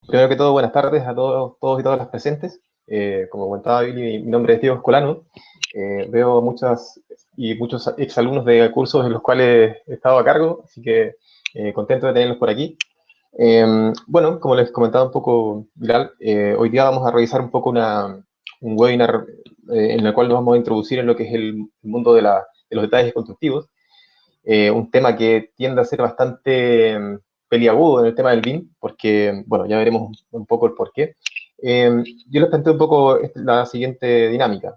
Primero que todo, buenas tardes a todos y todas las presentes. Como comentaba Billy, mi nombre es Diego Escolano. Veo muchos exalumnos de cursos en los cuales he estado a cargo, así que contento de tenerlos por aquí. Bueno, como les comentaba un poco, Bilal, hoy día vamos a revisar un poco un webinar en el cual nos vamos a introducir en lo que es el mundo de los detalles constructivos, un tema que tiende a ser bastante peliagudo en el tema del BIM, porque, bueno, ya veremos un poco el porqué. Yo les planteo un poco la siguiente dinámica.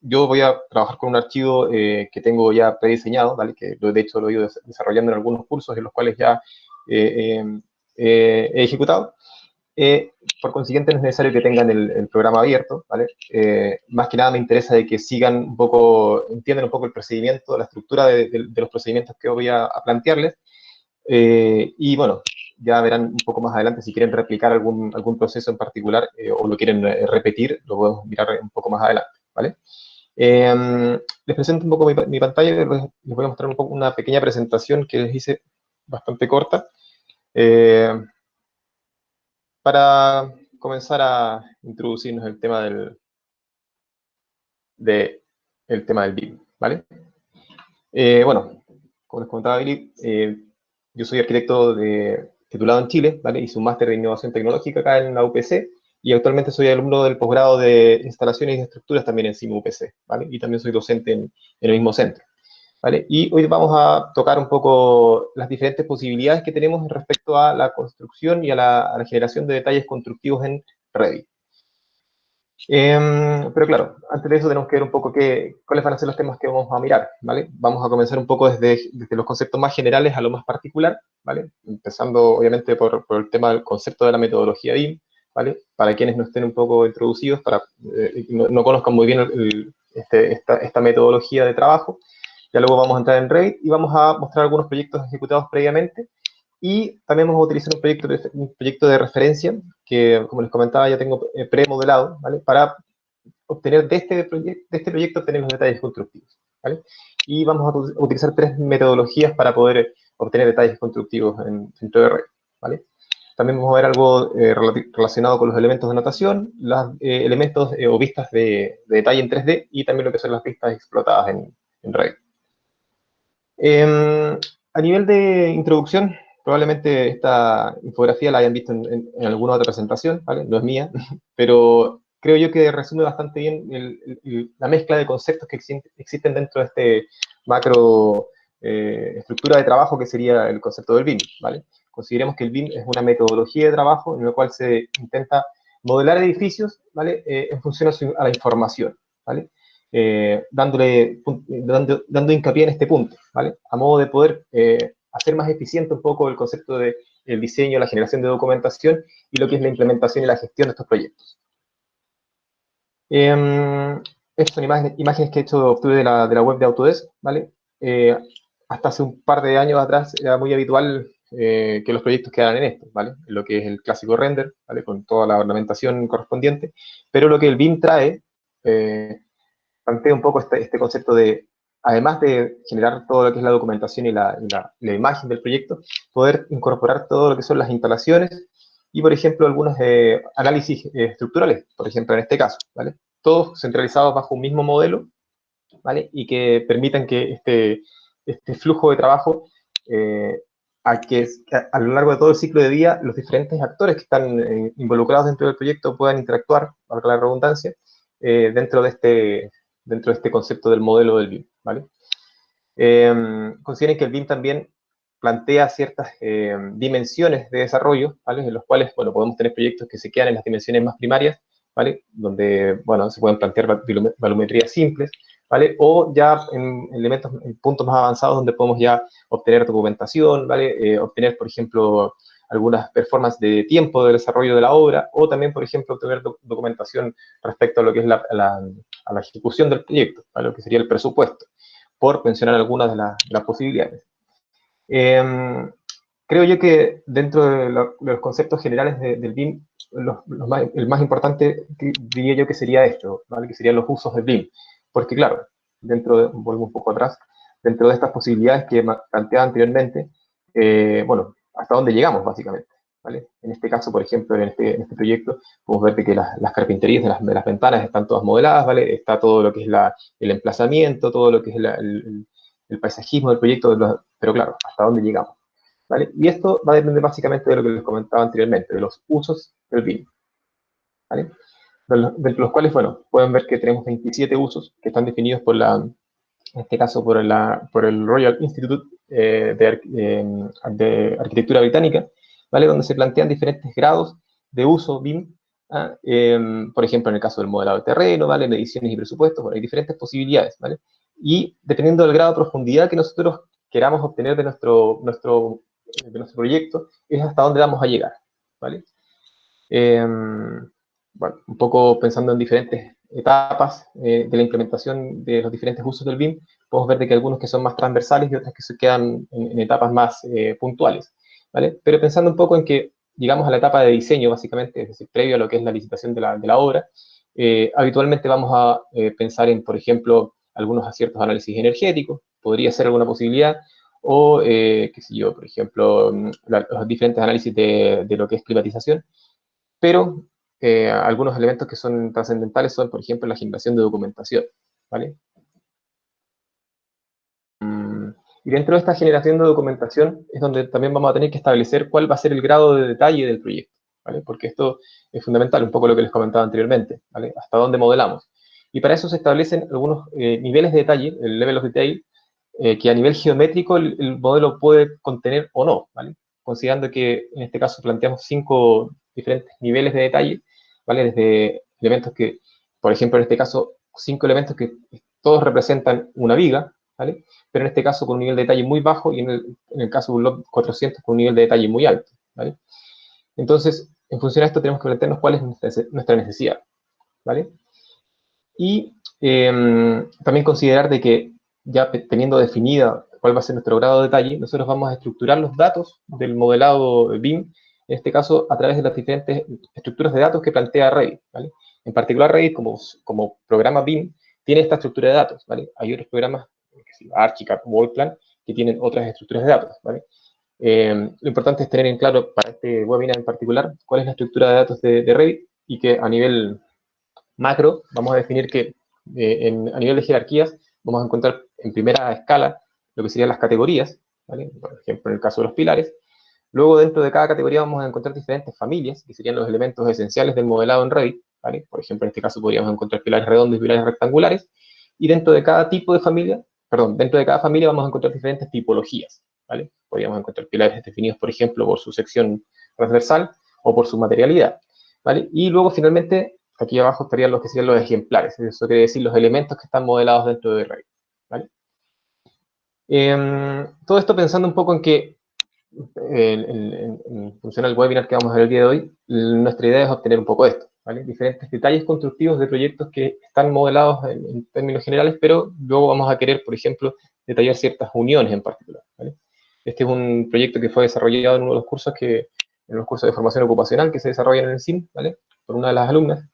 Yo voy a trabajar con un archivo que tengo ya prediseñado, ¿vale? Que de hecho lo he ido desarrollando en algunos cursos en los cuales ya eh, he ejecutado. Eh, por consiguiente, no es necesario que tengan el programa abierto, ¿vale? Más que nada me interesa de que sigan un poco, entiendan un poco el procedimiento, la estructura de los procedimientos que voy a plantearles. Y bueno, ya verán un poco más adelante si quieren replicar algún proceso en particular o lo quieren repetir, lo podemos mirar un poco más adelante, ¿vale? Les presento un poco mi pantalla, les voy a mostrar un poco una pequeña presentación que les hice bastante corta. Eh, para comenzar a introducirnos el tema el tema del BIM, ¿vale? Bueno, como les comentaba Billy, yo soy arquitecto titulado en Chile, ¿vale? Hice un máster de innovación tecnológica acá en la UPC y actualmente soy alumno del posgrado de instalaciones y de estructuras también en CIMA UPC, ¿vale? Y también soy docente en el mismo centro, ¿vale? Y hoy vamos a tocar un poco las diferentes posibilidades que tenemos respecto a la construcción y a la generación de detalles constructivos en Revit. Pero claro, antes de eso tenemos que ver un poco cuáles van a ser los temas que vamos a mirar, ¿vale? Vamos a comenzar un poco desde los conceptos más generales a lo más particular, ¿vale? Empezando obviamente por el tema del concepto de la metodología BIM, ¿vale? Para quienes no estén un poco introducidos, no conozcan muy bien esta metodología de trabajo, ya luego vamos a entrar en Revit y vamos a mostrar algunos proyectos ejecutados previamente y también vamos a utilizar un proyecto de referencia que, como les comentaba, ya tengo premodelado, ¿vale? Para obtener de este proyecto, obtener los detalles constructivos, ¿vale? Y vamos a utilizar tres metodologías para poder obtener detalles constructivos dentro de Revit, ¿vale? También vamos a ver algo relacionado con los elementos de notación, los elementos o vistas de detalle en 3D y también lo que son las vistas explotadas en Revit. A nivel de introducción, probablemente esta infografía la hayan visto en alguna otra presentación, ¿vale? No es mía, pero creo yo que resume bastante bien la mezcla de conceptos que existen dentro de este macro estructura de trabajo que sería el concepto del BIM, ¿vale? Consideremos que el BIM es una metodología de trabajo en la cual se intenta modelar edificios, ¿vale? En función a la información, ¿vale? Dando hincapié en este punto, ¿vale? A modo de poder hacer más eficiente un poco el concepto del diseño, la generación de documentación y lo que es la implementación y la gestión de estos proyectos. Estas son imágenes que he hecho, obtuve de la web de Autodesk, ¿vale? Eh, Hasta hace un par de años atrás era muy habitual que los proyectos quedaran en esto, ¿vale? En lo que es el clásico render, ¿vale? Con toda la ornamentación correspondiente, pero lo que el BIM trae plantea un poco este concepto de, además de generar todo lo que es la documentación y la imagen del proyecto, poder incorporar todo lo que son las instalaciones y, por ejemplo, algunos análisis estructurales, por ejemplo, en este caso, ¿vale? Todos centralizados bajo un mismo modelo, ¿vale? Y que permitan que este flujo de trabajo, a lo largo de todo el ciclo de vida, los diferentes actores que están involucrados dentro del proyecto puedan interactuar, valga la redundancia, eh, dentro de este, dentro de este concepto del modelo del BIM, ¿vale? Consideren que el BIM también plantea ciertas dimensiones de desarrollo, ¿vale? En los cuales, bueno, podemos tener proyectos que se quedan en las dimensiones más primarias, ¿vale? Donde, bueno, se pueden plantear volumetrías simples, ¿vale? O ya en puntos más avanzados donde podemos ya obtener documentación, ¿vale? Obtener, por ejemplo, algunas performances de tiempo de desarrollo de la obra, o también, por ejemplo, obtener documentación respecto a lo que es a la ejecución del proyecto, ¿vale? Lo que sería el presupuesto, por mencionar algunas de las posibilidades. Eh, Creo yo que dentro de los conceptos generales del BIM, el más importante diría yo que sería esto, ¿vale? Que serían los usos del BIM. Porque claro, vuelvo un poco atrás, dentro de estas posibilidades que planteaba anteriormente, bueno, hasta dónde llegamos básicamente. ¿vale? En este caso, por ejemplo, en este proyecto, podemos ver de que las carpinterías de las ventanas están todas modeladas, ¿vale? Está todo lo que es el emplazamiento, todo lo que es el paisajismo del proyecto, pero claro, hasta dónde llegamos, ¿vale? Y esto va a depender básicamente de lo que les comentaba anteriormente, de los usos del BIM, ¿vale? De los cuales, bueno, pueden ver que tenemos 27 usos que están definidos en este caso por el Royal Institute de Arquitectura Británica, ¿vale? Donde se plantean diferentes grados de uso BIM, ¿ah? Por ejemplo, en el caso del modelado de terreno, ¿vale? Mediciones y presupuestos, bueno, hay diferentes posibilidades, ¿vale? Y dependiendo del grado de profundidad que nosotros queramos obtener de nuestro proyecto, es hasta dónde vamos a llegar, ¿vale? Bueno, un poco pensando en diferentes etapas de la implementación de los diferentes usos del BIM, podemos ver de que algunos que son más transversales y otros que se quedan en etapas más puntuales, ¿vale? Pero pensando un poco en que llegamos a la etapa de diseño, básicamente, es decir, previo a lo que es la licitación de la obra, habitualmente vamos a pensar en, por ejemplo, algunos aciertos de análisis energéticos, podría ser alguna posibilidad, o, qué sé yo, por ejemplo, los diferentes análisis de lo que es climatización, pero algunos elementos que son trascendentales son, por ejemplo, la generación de documentación, ¿vale? Y dentro de esta generación de documentación es donde también vamos a tener que establecer cuál va a ser el grado de detalle del proyecto, ¿vale? Porque esto es fundamental, un poco lo que les comentaba anteriormente, ¿vale? Hasta dónde modelamos. Y para eso se establecen algunos niveles de detalle, el level of detail, que a nivel geométrico el modelo puede contener o no, ¿vale? Considerando que en este caso planteamos 5 diferentes niveles de detalle, ¿vale? Desde elementos que, por ejemplo, en este caso, 5 elementos que todos representan una viga, ¿vale? Pero en este caso con un nivel de detalle muy bajo y en el caso de un log 400 con un nivel de detalle muy alto, ¿vale? Entonces, en función a esto tenemos que plantearnos cuál es nuestra necesidad, ¿vale? Y también considerar de que ya teniendo definida cuál va a ser nuestro grado de detalle, nosotros vamos a estructurar los datos del modelado BIM, en este caso a través de las diferentes estructuras de datos que plantea Revit, ¿vale? En particular Revit como programa BIM tiene esta estructura de datos, ¿vale? Hay otros programas, Archicad, Wallplan, que tienen otras estructuras de datos, ¿vale? Lo importante es tener en claro para este webinar en particular cuál es la estructura de datos de Revit y que a nivel macro vamos a definir que a nivel de jerarquías vamos a encontrar en primera escala lo que serían las categorías, ¿vale? Por ejemplo, en el caso de los pilares. Luego, dentro de cada categoría vamos a encontrar diferentes familias, que serían los elementos esenciales del modelado en Revit, ¿vale? Por ejemplo, en este caso podríamos encontrar pilares redondos y pilares rectangulares. Y dentro de cada tipo de familia, perdón, dentro de cada familia vamos a encontrar diferentes tipologías, ¿vale? Podríamos encontrar pilares definidos, por ejemplo, por su sección transversal o por su materialidad, ¿vale? Y luego, finalmente, aquí abajo estarían los que serían los ejemplares, eso quiere decir los elementos que están modelados dentro de Revit, ¿vale? Todo esto pensando un poco en que en función al webinar que vamos a ver el día de hoy, nuestra idea es obtener un poco esto, ¿vale? Diferentes detalles constructivos de proyectos que están modelados en términos generales, pero luego vamos a querer, por ejemplo, detallar ciertas uniones en particular, ¿vale? Este es un proyecto que fue desarrollado en uno de los cursos en los cursos de formación ocupacional que se desarrollan en el CIM, ¿vale? Por una de las alumnas,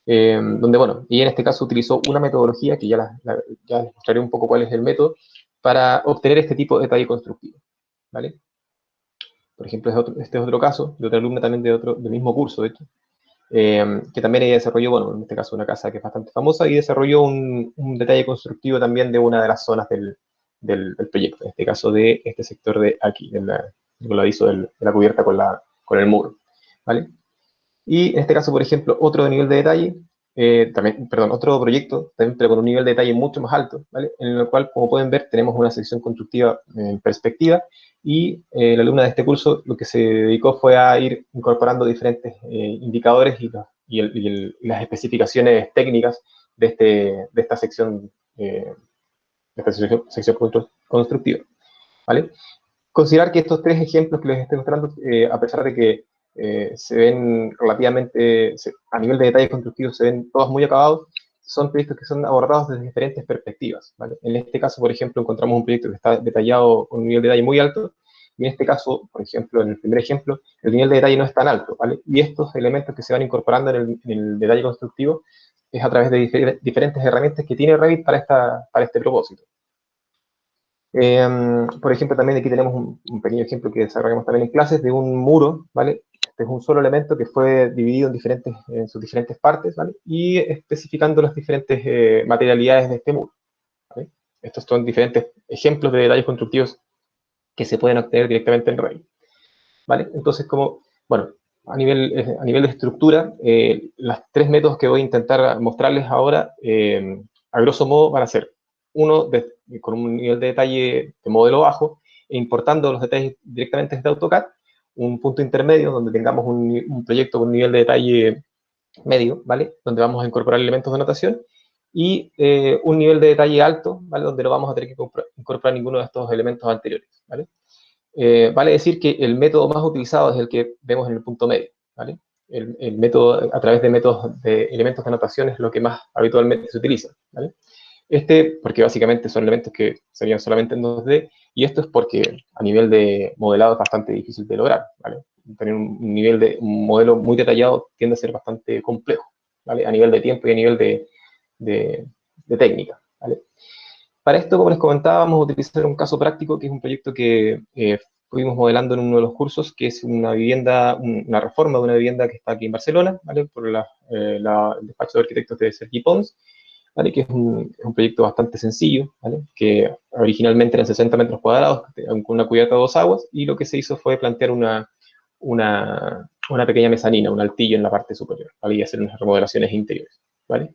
donde, bueno, y en este caso utilizó una metodología que ya les mostraré un poco cuál es el método para obtener este tipo de detalle constructivo, ¿vale? Por ejemplo, este es otro caso de otra alumna también del mismo curso, de hecho, que también ella desarrolló, bueno, en este caso una casa que es bastante famosa y desarrolló un detalle constructivo también de una de las zonas del proyecto, en este caso de este sector de aquí, del voladizo de la cubierta con el muro, ¿vale? Y en este caso, por ejemplo, otro nivel de detalle, también, perdón, otro proyecto, también, pero con un nivel de detalle mucho más alto, ¿vale? En el cual, como pueden ver, tenemos una sección constructiva en perspectiva y la alumna de este curso lo que se dedicó fue a ir incorporando diferentes indicadores y las especificaciones técnicas de esta sección, constructiva, ¿vale? Considerar que estos 3 ejemplos que les estoy mostrando, a pesar de que se ven relativamente, a nivel de detalles constructivos, se ven todos muy acabados, son proyectos que son abordados desde diferentes perspectivas, ¿vale? En este caso, por ejemplo, encontramos un proyecto que está detallado con un nivel de detalle muy alto, y en este caso, por ejemplo, en el primer ejemplo, el nivel de detalle no es tan alto, ¿vale? Y estos elementos que se van incorporando en el detalle constructivo es a través de diferentes herramientas que tiene Revit para este propósito. Por ejemplo, también aquí tenemos un pequeño ejemplo que desarrollamos también en clases de un muro, ¿vale? Este es un solo elemento que fue dividido en sus diferentes partes, ¿vale? Y especificando las diferentes materialidades de este muro, ¿vale? Estos son diferentes ejemplos de detalles constructivos que se pueden obtener directamente en Revit, ¿vale? Entonces, bueno, a nivel de estructura, los tres métodos que voy a intentar mostrarles ahora, a grosso modo, van a ser uno con un nivel de detalle de modelo bajo, e importando los detalles directamente desde AutoCAD, un punto intermedio donde tengamos un proyecto con un nivel de detalle medio, ¿vale? Donde vamos a incorporar elementos de notación, y un nivel de detalle alto, ¿vale? Donde no vamos a tener que incorporar ninguno de estos elementos anteriores, ¿vale? Vale decir que el método más utilizado es el que vemos en el punto medio, ¿vale? El método, a través de métodos de elementos de anotación, es lo que más habitualmente se utiliza, ¿vale? Porque básicamente son elementos que serían solamente en 2D, y esto es porque a nivel de modelado es bastante difícil de lograr, ¿vale? Tener un modelo muy detallado tiende a ser bastante complejo, ¿vale? A nivel de tiempo y a nivel de técnica, ¿vale? Para esto, como les comentaba, vamos a utilizar un caso práctico, que es un proyecto que fuimos modelando en uno de los cursos, que es una vivienda, una reforma de una vivienda que está aquí en Barcelona, ¿vale? Por el despacho de arquitectos de Sergi Pons, ¿vale? Que es un proyecto bastante sencillo, ¿vale? Que originalmente eran 60 metros cuadrados, con una cubierta de 2 aguas, y lo que se hizo fue plantear una pequeña mezanina, un altillo en la parte superior, ¿vale? Y hacer unas remodelaciones interiores, ¿vale?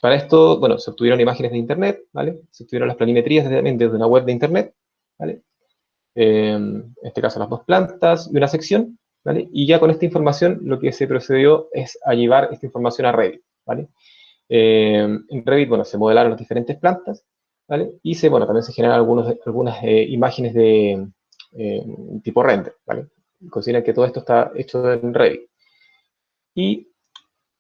Para esto, bueno, se obtuvieron imágenes de internet, ¿vale? Se obtuvieron las planimetrías también desde una web de internet, ¿vale? En este caso las dos plantas y una sección, ¿vale? Y ya con esta información lo que se procedió es a llevar esta información a Revit, ¿vale? En Revit, bueno, se modelaron las diferentes plantas, ¿vale? Y bueno, también se generan algunas imágenes de tipo render, ¿vale? Consideran que todo esto está hecho en Revit. Y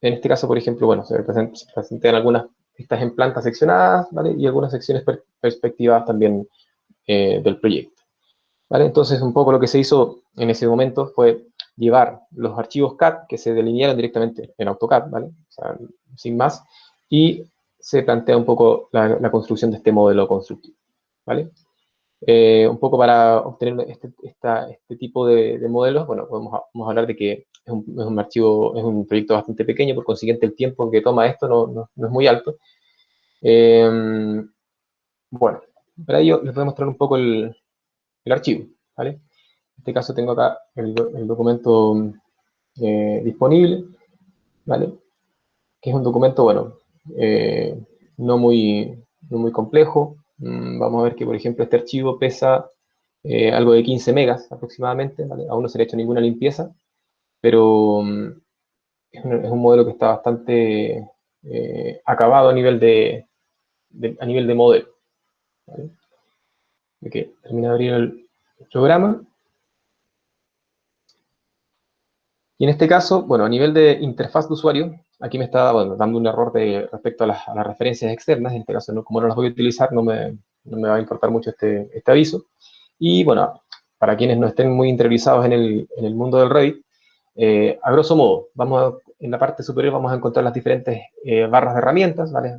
en este caso, por ejemplo, bueno, se presentan algunas pistas en plantas seccionadas, ¿vale? Y algunas secciones perspectivadas también del proyecto, ¿vale? Entonces, un poco lo que se hizo en ese momento fue llevar los archivos CAD que se delinearon directamente en AutoCAD, ¿vale? O sea, sin más, y se plantea un poco la construcción de este modelo constructivo, ¿vale? Un poco para obtener este tipo de modelos, bueno, vamos a hablar de que es un archivo, es un proyecto bastante pequeño, por consiguiente el tiempo que toma esto no es muy alto. Bueno, para ello les voy a mostrar un poco el archivo, ¿vale? En este caso tengo acá el documento disponible, ¿vale? Que es un documento, bueno, no muy complejo. Vamos a ver que, por ejemplo, este archivo pesa algo de 15 megas aproximadamente, ¿vale? Aún no se le ha hecho ninguna limpieza, pero es un modelo que está bastante acabado a nivel a nivel de modelo, ¿vale? Ok, termina de abrir el programa. Y en este caso, bueno, a nivel de interfaz de usuario, aquí me está, bueno, dando un error respecto a las referencias externas. En este caso, como no las voy a utilizar, no me va a importar mucho este aviso. Y bueno, para quienes no estén muy interiorizados en el mundo del Revit, a grosso modo, en la parte superior vamos a encontrar las diferentes barras de herramientas, ¿vale?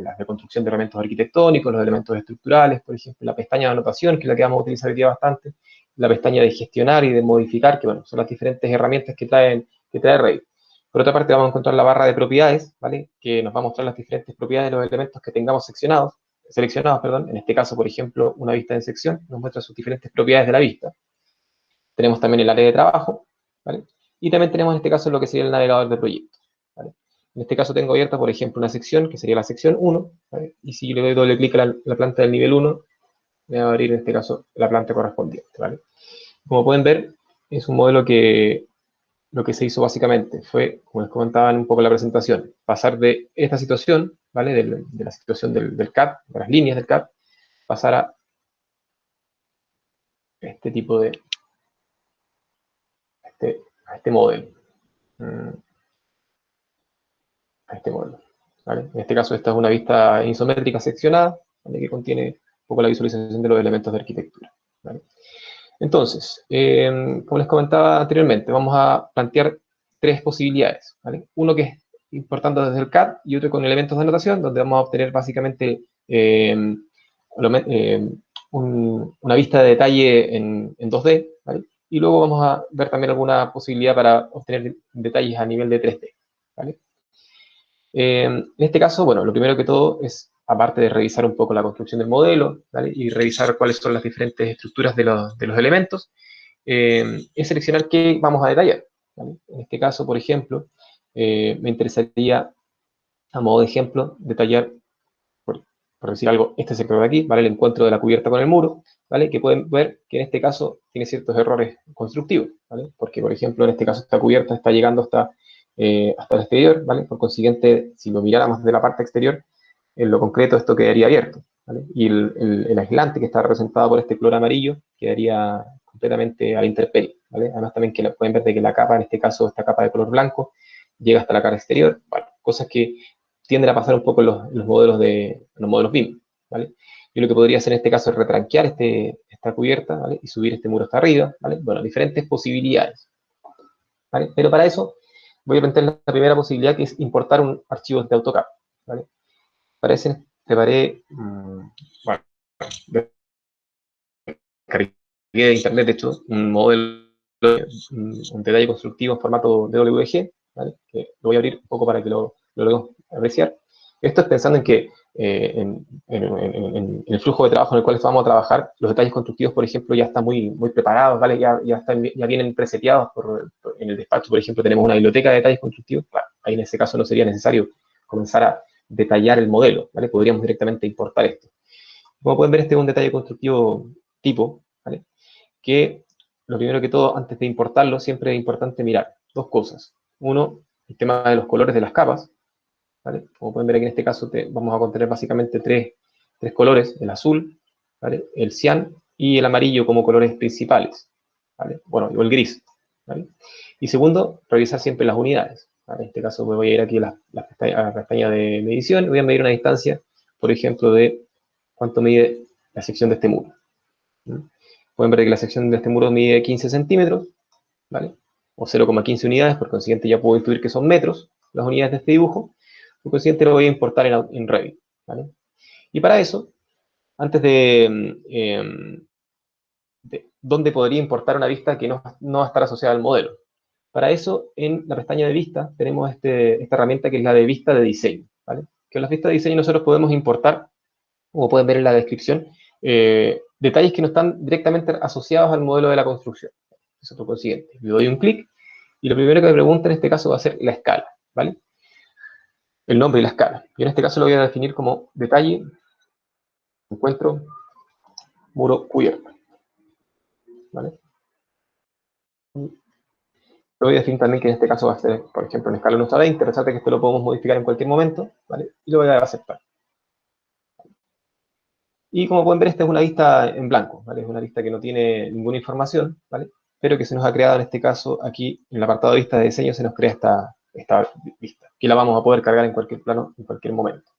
Las de construcción de elementos arquitectónicos, los elementos estructurales, por ejemplo, la pestaña de anotación, que es la que vamos a utilizar hoy día bastante, la pestaña de gestionar y de modificar, que bueno, son las diferentes herramientas que trae Revit. Por otra parte, vamos a encontrar la barra de propiedades, ¿vale? Que nos va a mostrar las diferentes propiedades de los elementos que tengamos seleccionados, perdón. En este caso, por ejemplo, una vista en sección nos muestra sus diferentes propiedades de la vista. Tenemos también el área de trabajo, ¿vale? Y también tenemos en este caso lo que sería el navegador de proyectos, ¿vale? En este caso tengo abierta, por ejemplo, una sección que sería la sección 1, ¿vale? Y si yo le doy doble clic a la planta del nivel 1, me va a abrir en este caso la planta correspondiente, ¿vale? Como pueden ver, es un modelo que lo que se hizo básicamente fue, como les comentaba un poco en la presentación, pasar de esta situación, ¿vale? De la situación del CAD, de las líneas del CAD, pasar a este tipo a este modelo. A este modelo, ¿vale? En este caso, esta es una vista isométrica seccionada, ¿vale? Que contiene un poco la visualización de los elementos de arquitectura, ¿vale? Entonces, como les comentaba anteriormente, vamos a plantear tres posibilidades, ¿vale? Uno que es importando desde el CAD y otro con elementos de anotación, donde vamos a obtener básicamente una vista de detalle en 2D, ¿vale? Y luego vamos a ver también alguna posibilidad para obtener detalles a nivel de 3D, ¿vale? En este caso, bueno, lo primero que todo es, aparte de revisar un poco la construcción del modelo, ¿vale? Y revisar cuáles son las diferentes estructuras de los elementos, es seleccionar qué vamos a detallar, ¿vale? En este caso, por ejemplo, me interesaría, a modo de ejemplo, detallar, por decir algo, este sector de aquí, ¿vale? El encuentro de la cubierta con el muro, ¿vale? Que pueden ver que en este caso tiene ciertos errores constructivos, ¿vale? Porque, por ejemplo, en este caso esta cubierta está llegando hasta el exterior, ¿vale? Por consiguiente, si lo miráramos de la parte exterior, en lo concreto esto quedaría abierto, ¿vale? Y el aislante que está representado por este color amarillo quedaría completamente a la intemperie, ¿vale? Además también que pueden ver de que la capa, en este caso esta capa de color blanco, llega hasta la cara exterior, bueno, cosas que tienden a pasar un poco en los modelos BIM, ¿vale? Yo lo que podría hacer en este caso es retranquear esta cubierta, ¿vale? Y subir este muro hasta arriba, ¿vale? Bueno, diferentes posibilidades, ¿vale? Pero para eso voy a plantear la primera posibilidad, que es importar un archivo de AutoCAD, ¿vale? Para eso preparé, bueno, cargué de internet, de hecho, un modelo, un detalle constructivo en formato DWG, ¿vale? Que lo voy a abrir un poco para que lo logremos apreciar. Esto es pensando en que en el flujo de trabajo en el cual vamos a trabajar, los detalles constructivos, por ejemplo, ya están muy preparados, ¿vale? Ya vienen preseteados en el despacho, por ejemplo, tenemos una biblioteca de detalles constructivos, claro, ahí en ese caso no sería necesario comenzar a detallar el modelo, ¿vale? Podríamos directamente importar esto. Como pueden ver, este es un detalle constructivo tipo, ¿vale? Que lo primero que todo, antes de importarlo, siempre es importante mirar dos cosas. Uno, el tema de los colores de las capas, ¿vale? Como pueden ver aquí en este caso vamos a contener básicamente tres colores, el azul, ¿vale? El cian y el amarillo como colores principales, ¿vale? Bueno, o el gris, ¿vale? Y segundo, revisar siempre las unidades, ¿vale? En este caso me voy a ir aquí a la pestaña de medición y voy a medir una distancia, por ejemplo, de cuánto mide la sección de este muro, ¿no? Pueden ver que la sección de este muro mide 15 centímetros, ¿vale? O 0,15 unidades, por consiguiente ya puedo intuir que son metros las unidades de este dibujo, por consiguiente lo voy a importar en Revit, ¿vale? Y para eso, antes de dónde podría importar una vista que no va a estar asociada al modelo. Para eso, en la pestaña de vista, tenemos esta herramienta que es la de vista de diseño, ¿vale? Que en las vistas de diseño nosotros podemos importar, como pueden ver en la descripción, detalles que no están directamente asociados al modelo de la construcción. Eso es lo consiguiente. Le doy un clic y lo primero que me pregunta en este caso va a ser la escala, ¿vale? El nombre y la escala. Yo en este caso lo voy a definir como detalle, encuentro, muro cubierto, ¿vale? Lo voy a definir también que en este caso va a ser, por ejemplo, en escala 1 a 20, resalta que esto lo podemos modificar en cualquier momento, ¿vale? Y lo voy a dar a aceptar. Y como pueden ver, esta es una vista en blanco, ¿vale? Es una vista que no tiene ninguna información, ¿vale? Pero que se nos ha creado en este caso, aquí en el apartado de vista de diseño, se nos crea esta vista, que la vamos a poder cargar en cualquier plano, en cualquier momento.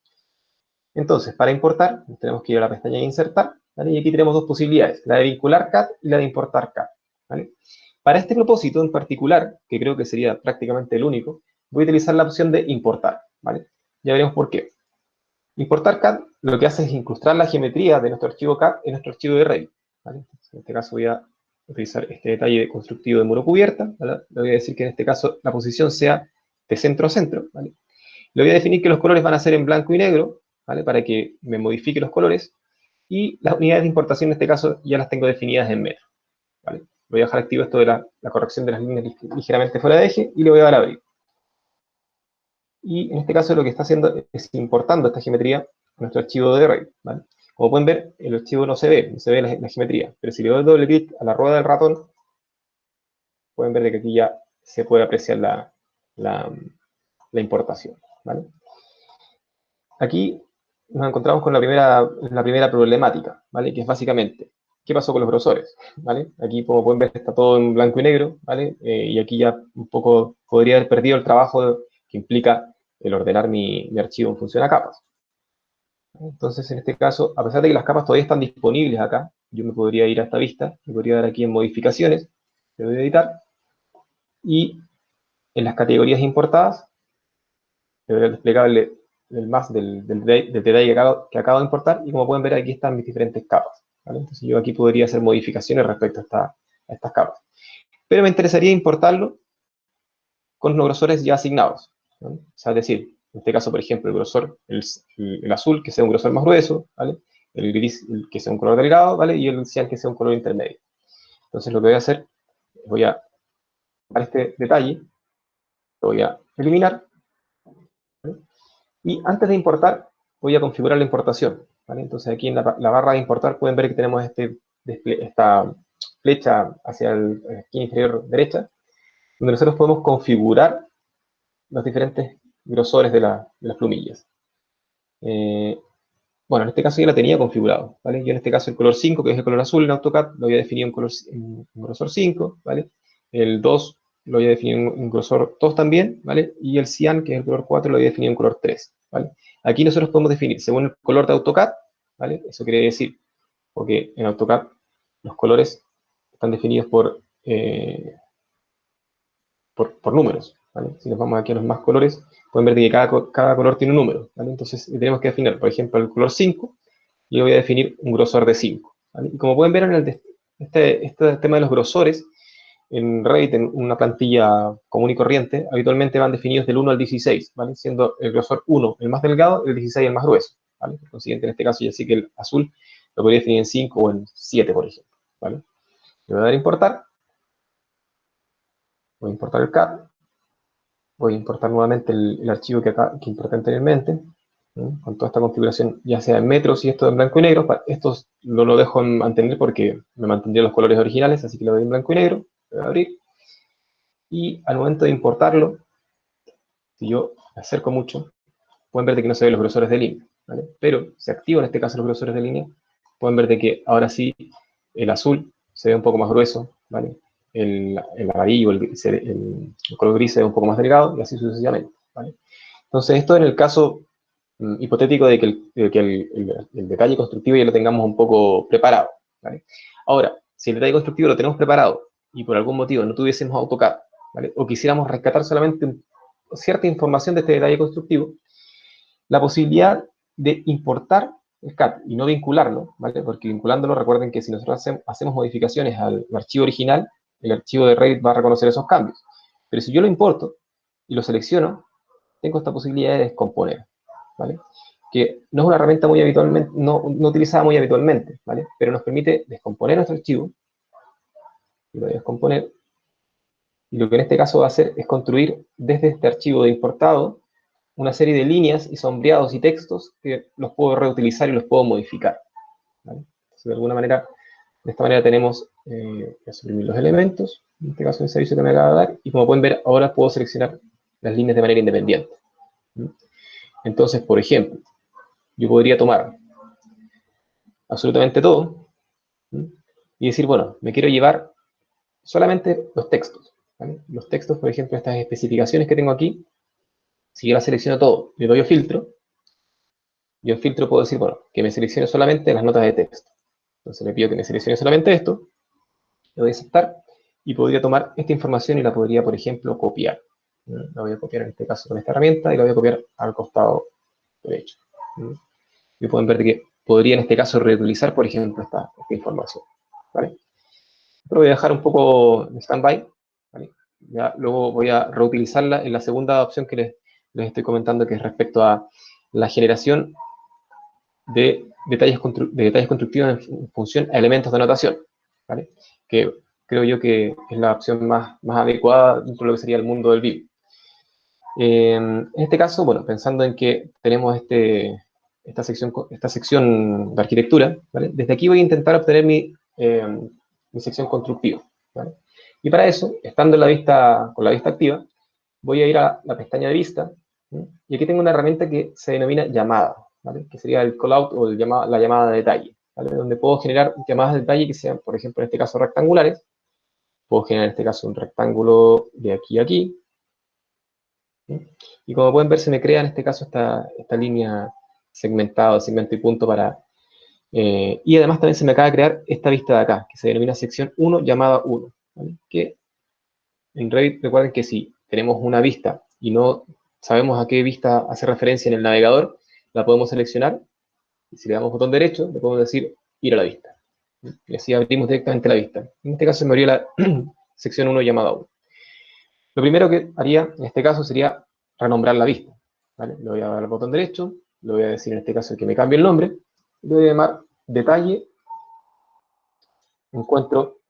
Entonces, para importar, tenemos que ir a la pestaña de insertar, ¿vale? Y aquí tenemos dos posibilidades, la de vincular CAD y la de importar CAD, ¿vale? Para este propósito en particular, que creo que sería prácticamente el único, voy a utilizar la opción de importar, ¿vale? Ya veremos por qué. Importar CAD lo que hace es incrustar la geometría de nuestro archivo CAD en nuestro archivo de Revit, ¿vale? En este caso voy a utilizar este detalle constructivo de muro cubierta, ¿vale? Le voy a decir que en este caso la posición sea de centro a centro, ¿vale? Le voy a definir que los colores van a ser en blanco y negro, ¿vale? Para que me modifique los colores, y las unidades de importación en este caso ya las tengo definidas en metros, ¿vale? Voy a dejar activo esto de la corrección de las líneas ligeramente fuera de eje y le voy a dar a abrir. Y en este caso lo que está haciendo es importando esta geometría a nuestro archivo de Revit, ¿vale? Como pueden ver, el archivo no se ve la geometría, pero si le doy doble clic a la rueda del ratón, pueden ver que aquí ya se puede apreciar la importación, ¿vale? Aquí nos encontramos con la primera problemática, ¿vale? Que es básicamente, ¿qué pasó con los grosores? ¿Vale? Aquí, como pueden ver, está todo en blanco y negro, ¿vale? Y aquí ya un poco podría haber perdido el trabajo que implica el ordenar mi archivo en función a capas. Entonces, en este caso, a pesar de que las capas todavía están disponibles acá, yo me podría ir a esta vista, me podría dar aquí en modificaciones, le doy a editar, y en las categorías importadas, le doy al desplegable del más del detalle que acabo de importar, y como pueden ver, aquí están mis diferentes capas, ¿vale? Entonces yo aquí podría hacer modificaciones respecto a estas capas. Pero me interesaría importarlo con los grosores ya asignados, ¿no? O sea, es decir, en este caso, por ejemplo, el grosor, el azul, que sea un grosor más grueso, ¿vale? El gris, que sea un color delgado, ¿vale? Y el cian, que sea un color intermedio. Entonces, lo que voy a hacer, voy a tomar este detalle, lo voy a eliminar, ¿vale? Y antes de importar, voy a configurar la importación, ¿vale? Entonces, aquí en la barra de importar pueden ver que tenemos esta flecha hacia la esquina inferior derecha, donde nosotros podemos configurar los diferentes grosores de las plumillas. Bueno, en este caso ya la tenía configurado, ¿vale? Yo en este caso el color 5, que es el color azul en AutoCAD, lo había definido en grosor 5, ¿vale? El 2 lo había definido en grosor 2 también, ¿vale? Y el cian, que es el color 4, lo había definido en color 3, ¿vale? Aquí nosotros podemos definir según el color de AutoCAD, ¿vale? Eso quiere decir, porque en AutoCAD los colores están definidos por números, ¿vale? Si nos vamos aquí a los más colores, pueden ver que cada color tiene un número, ¿vale? Entonces tenemos que definir, por ejemplo, el color 5, y yo voy a definir un grosor de 5, ¿vale? Y como pueden ver en este tema de los grosores, en Revit, en una plantilla común y corriente, habitualmente van definidos del 1 al 16, ¿vale? Siendo el grosor 1 el más delgado y el 16 el más grueso, ¿vale? Por consiguiente, en este caso ya sé que el azul lo podría definir en 5 o en 7, por ejemplo, ¿vale? Le voy a dar a importar, voy a importar el CAD, voy a importar nuevamente el archivo que importé anteriormente, ¿no? Con toda esta configuración, ya sea en metros y esto en blanco y negro. Estos no lo dejo en mantener porque me mantendría los colores originales, así que lo doy en blanco y negro, lo voy a abrir, y al momento de importarlo, si yo me acerco mucho, pueden ver de que no se ven los grosores de línea, ¿vale? Pero se activan en este caso los grosores de línea, pueden ver de que ahora sí el azul se ve un poco más grueso, ¿vale? El amarillo, el color gris se ve un poco más delgado, y así sucesivamente, ¿vale? Entonces, esto en el caso hipotético de que, el detalle constructivo ya lo tengamos un poco preparado, ¿vale? Ahora, si el detalle constructivo lo tenemos preparado y por algún motivo no tuviésemos AutoCAD, ¿vale? O quisiéramos rescatar solamente cierta información de este detalle constructivo, la posibilidad de importar el CAD y no vincularlo, ¿vale? Porque vinculándolo, recuerden que si nosotros hacemos modificaciones al archivo original, el archivo de Revit va a reconocer esos cambios. Pero si yo lo importo y lo selecciono, tengo esta posibilidad de descomponer, ¿vale? Que no es una herramienta muy habitualmente, no utilizada muy habitualmente, ¿vale? Pero nos permite descomponer nuestro archivo, y lo voy a descomponer, y lo que en este caso va a hacer es construir desde este archivo de importado una serie de líneas y sombreados y textos que los puedo reutilizar y los puedo modificar, ¿vale? Entonces, de alguna manera, de esta manera tenemos que suprimir los elementos, en este caso el servicio que me acaba de dar, y como pueden ver, ahora puedo seleccionar las líneas de manera independiente. Entonces, por ejemplo, yo podría tomar absolutamente todo y decir, bueno, me quiero llevar solamente los textos, ¿vale? Los textos, por ejemplo, estas especificaciones que tengo aquí, si yo las selecciono todo, le doy a filtro, yo en filtro puedo decir, bueno, que me seleccione solamente las notas de texto. Entonces le pido que me seleccione solamente esto, le doy a aceptar, y podría tomar esta información y la podría, por ejemplo, copiar. La voy a copiar en este caso con esta herramienta y la voy a copiar al costado derecho. Y pueden ver que podría en este caso reutilizar, por ejemplo, esta información, ¿vale? Pero voy a dejar un poco en stand-by, ¿vale? Ya luego voy a reutilizarla en la segunda opción que les estoy comentando, que es respecto a la generación de detalles constructivos en función a elementos de notación, ¿vale? Que creo yo que es la opción más adecuada dentro de lo que sería el mundo del BIM. En este caso, bueno, pensando en que tenemos esta sección de arquitectura, ¿vale? Desde aquí voy a intentar obtener mi sección constructiva, ¿vale? Y para eso, estando con la vista activa, voy a ir a la pestaña de vista, ¿sí? Y aquí tengo una herramienta que se denomina llamada, ¿vale? Que sería el callout o la llamada de detalle, ¿vale? Donde puedo generar llamadas de detalle que sean, por ejemplo, en este caso rectangulares. Puedo generar en este caso un rectángulo de aquí a aquí, ¿sí? Y como pueden ver, se me crea en este caso esta línea segmentada, segmento y punto y además también se me acaba de crear esta vista de acá, que se denomina sección 1, llamada 1, ¿vale? Que en Revit, recuerden que si tenemos una vista y no sabemos a qué vista hace referencia en el navegador, la podemos seleccionar, y si le damos botón derecho, le podemos decir ir a la vista, Y así abrimos directamente la vista. En este caso se me abrió la sección 1 llamada 1. Lo primero que haría en este caso sería renombrar la vista. ¿Vale? Le voy a dar al botón derecho, le voy a decir en este caso que me cambie el nombre, le voy a llamar detalle, encuentro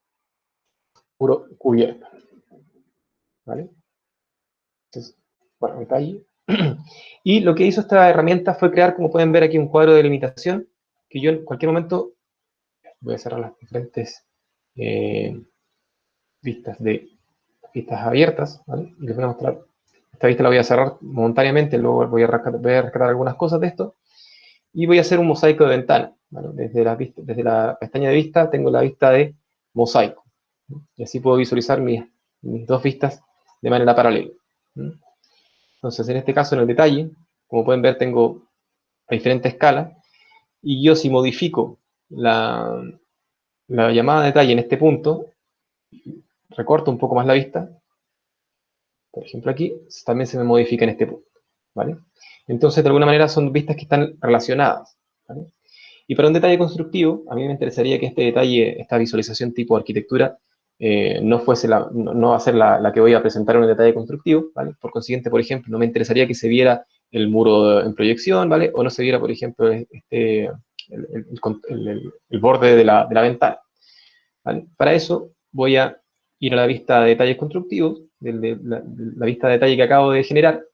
puro cubierta. ¿Vale? Entonces, bueno, detalle. Y lo que hizo esta herramienta fue crear, como pueden ver aquí, un cuadro de delimitación que yo en cualquier momento voy a cerrar las diferentes vistas abiertas, ¿vale? Y les voy a mostrar. Esta vista la voy a cerrar momentáneamente, luego voy a rescatar algunas cosas de esto. Y voy a hacer un mosaico de ventana. ¿Vale? Desde la pestaña de vista tengo la vista de mosaico. Y así puedo visualizar mis dos vistas de manera paralela. Entonces, en este caso, en el detalle, como pueden ver, tengo a diferentes escalas. Y yo si modifico la llamada de detalle en este punto, recorto un poco más la vista, por ejemplo aquí, también se me modifica en este punto, ¿vale? Entonces, de alguna manera son vistas que están relacionadas, ¿vale? Y para un detalle constructivo, a mí me interesaría que este detalle, esta visualización tipo arquitectura, no va a ser la que voy a presentar en un detalle constructivo, ¿vale? Por consiguiente, por ejemplo, no me interesaría que se viera el muro en proyección, ¿vale? O no se viera, por ejemplo, el borde de la ventana, ¿vale? Para eso voy a ir a la vista de detalles constructivos, de la vista de detalle que acabo de generar,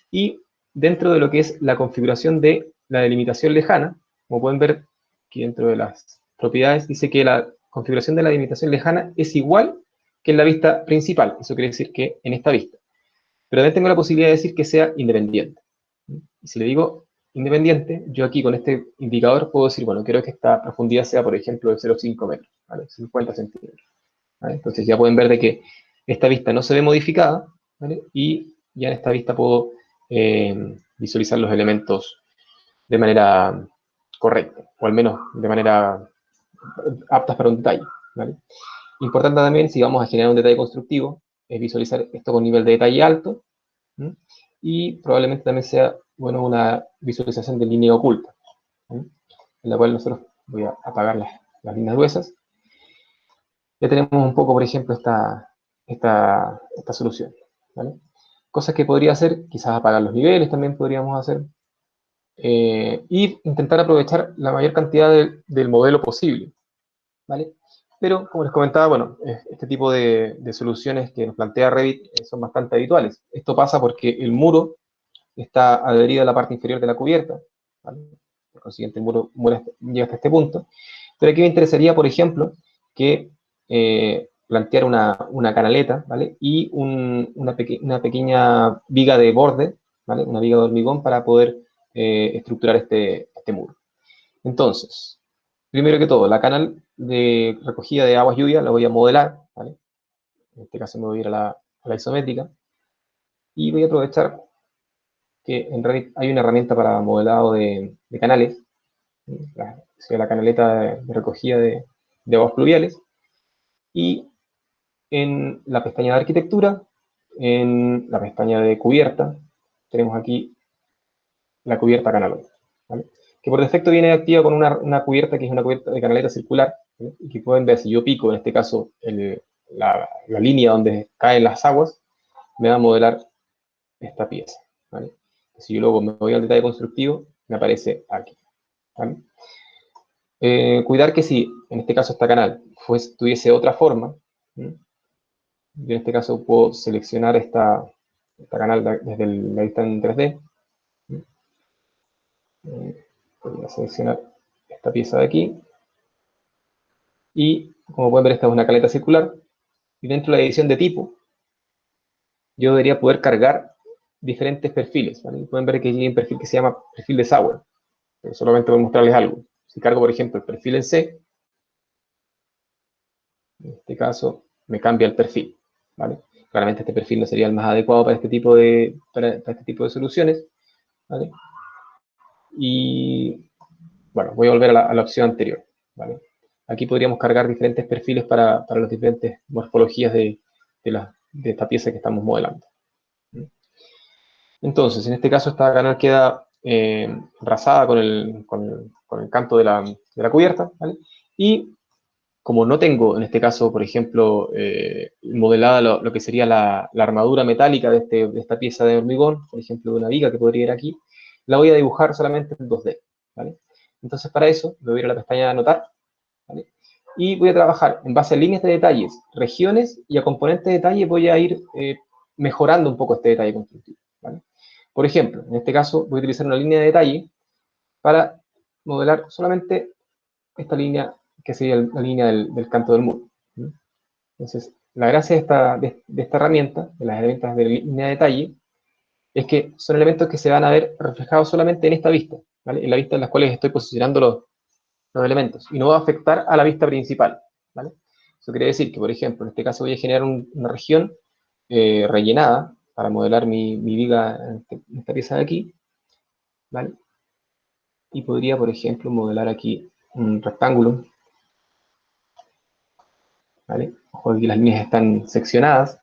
y dentro de lo que es la configuración de la delimitación lejana, como pueden ver aquí dentro de las propiedades, dice que la configuración de la delimitación lejana es igual que en la vista principal. Eso quiere decir que en esta vista. Pero también tengo la posibilidad de decir que sea independiente. Y si le digo independiente, yo aquí con este indicador puedo decir, bueno, quiero que esta profundidad sea, por ejemplo, de 0,5 metros, ¿vale? 50 centímetros. ¿Vale? Entonces ya pueden ver de que esta vista no se ve modificada, ¿vale? Y ya en esta vista puedo visualizar los elementos de manera correcta, o al menos de manera aptas para un detalle, ¿vale? Importante también, si vamos a generar un detalle constructivo, es visualizar esto con nivel de detalle alto, ¿sí? Y probablemente también sea, bueno, una visualización de línea oculta, ¿sí? En la cual nosotros voy a apagar las líneas gruesas. Ya tenemos un poco, por ejemplo, esta solución, ¿vale? Cosas que podría hacer, quizás apagar los niveles también podríamos hacer, y intentar aprovechar la mayor cantidad del modelo posible, ¿vale? Pero, como les comentaba, bueno, este tipo de soluciones que nos plantea Revit son bastante habituales. Esto pasa porque el muro está adherido a la parte inferior de la cubierta, ¿vale? Por consiguiente, el muro llega hasta este punto. Pero aquí me interesaría, por ejemplo, que plantear una canaleta, ¿vale? Y una pequeña viga de borde, ¿vale? Una viga de hormigón para poder estructurar este muro. Entonces, primero que todo, la canal de recogida de aguas lluvia la voy a modelar, ¿vale? En este caso me voy a ir a la isométrica y voy a aprovechar que en Revit hay una herramienta para modelado de canales, la canaleta de recogida de aguas pluviales, y en la pestaña de arquitectura, en la pestaña de cubierta, tenemos aquí la cubierta canaleta, ¿vale? Que por defecto viene activa con una cubierta que es una cubierta de canaleta circular, ¿vale? Y que pueden ver, si yo pico, en este caso, la línea donde caen las aguas, me va a modelar esta pieza, ¿vale? Si yo luego me voy al detalle constructivo, me aparece aquí, ¿vale? Cuidar que si, en este caso, esta canal tuviese otra forma, ¿sí? Yo en este caso puedo seleccionar esta canal desde la vista en 3D, ¿sí? Voy a seleccionar esta pieza de aquí, y como pueden ver, esta es una caleta circular, y dentro de la edición de tipo, yo debería poder cargar diferentes perfiles, ¿vale? Pueden ver que aquí hay un perfil que se llama perfil de Sauer, pero solamente voy a mostrarles algo. Si cargo, por ejemplo, el perfil en C, en este caso, me cambia el perfil, ¿vale? Claramente este perfil no sería el más adecuado para este tipo de soluciones, ¿vale? Y, bueno, voy a volver a la opción anterior, ¿vale? Aquí podríamos cargar diferentes perfiles para las diferentes morfologías de esta pieza que estamos modelando. Entonces, en este caso, esta canal queda rasada con el canto de la cubierta, ¿vale? Y como no tengo, en este caso, por ejemplo, modelada lo que sería la armadura metálica de esta pieza de hormigón, por ejemplo, de una viga que podría ir aquí, la voy a dibujar solamente en 2D, ¿vale? Entonces, para eso, me voy a ir a la pestaña de anotar, ¿vale? Y voy a trabajar en base a líneas de detalles, regiones y a componentes de detalle voy a ir mejorando un poco este detalle constructivo, ¿vale? Por ejemplo, en este caso voy a utilizar una línea de detalle para modelar solamente esta línea que sería la línea del canto del muro. Entonces, la gracia de esta herramienta, de las herramientas de línea de detalle, es que son elementos que se van a ver reflejados solamente en esta vista, ¿vale? En la vista en las cuales estoy posicionando los elementos, y no va a afectar a la vista principal, ¿vale? Eso quiere decir que, por ejemplo, en este caso voy a generar una región rellenada para modelar mi viga en esta pieza de aquí, ¿vale? Y podría, por ejemplo, modelar aquí un rectángulo, ¿vale? Ojo, aquí las líneas están seccionadas,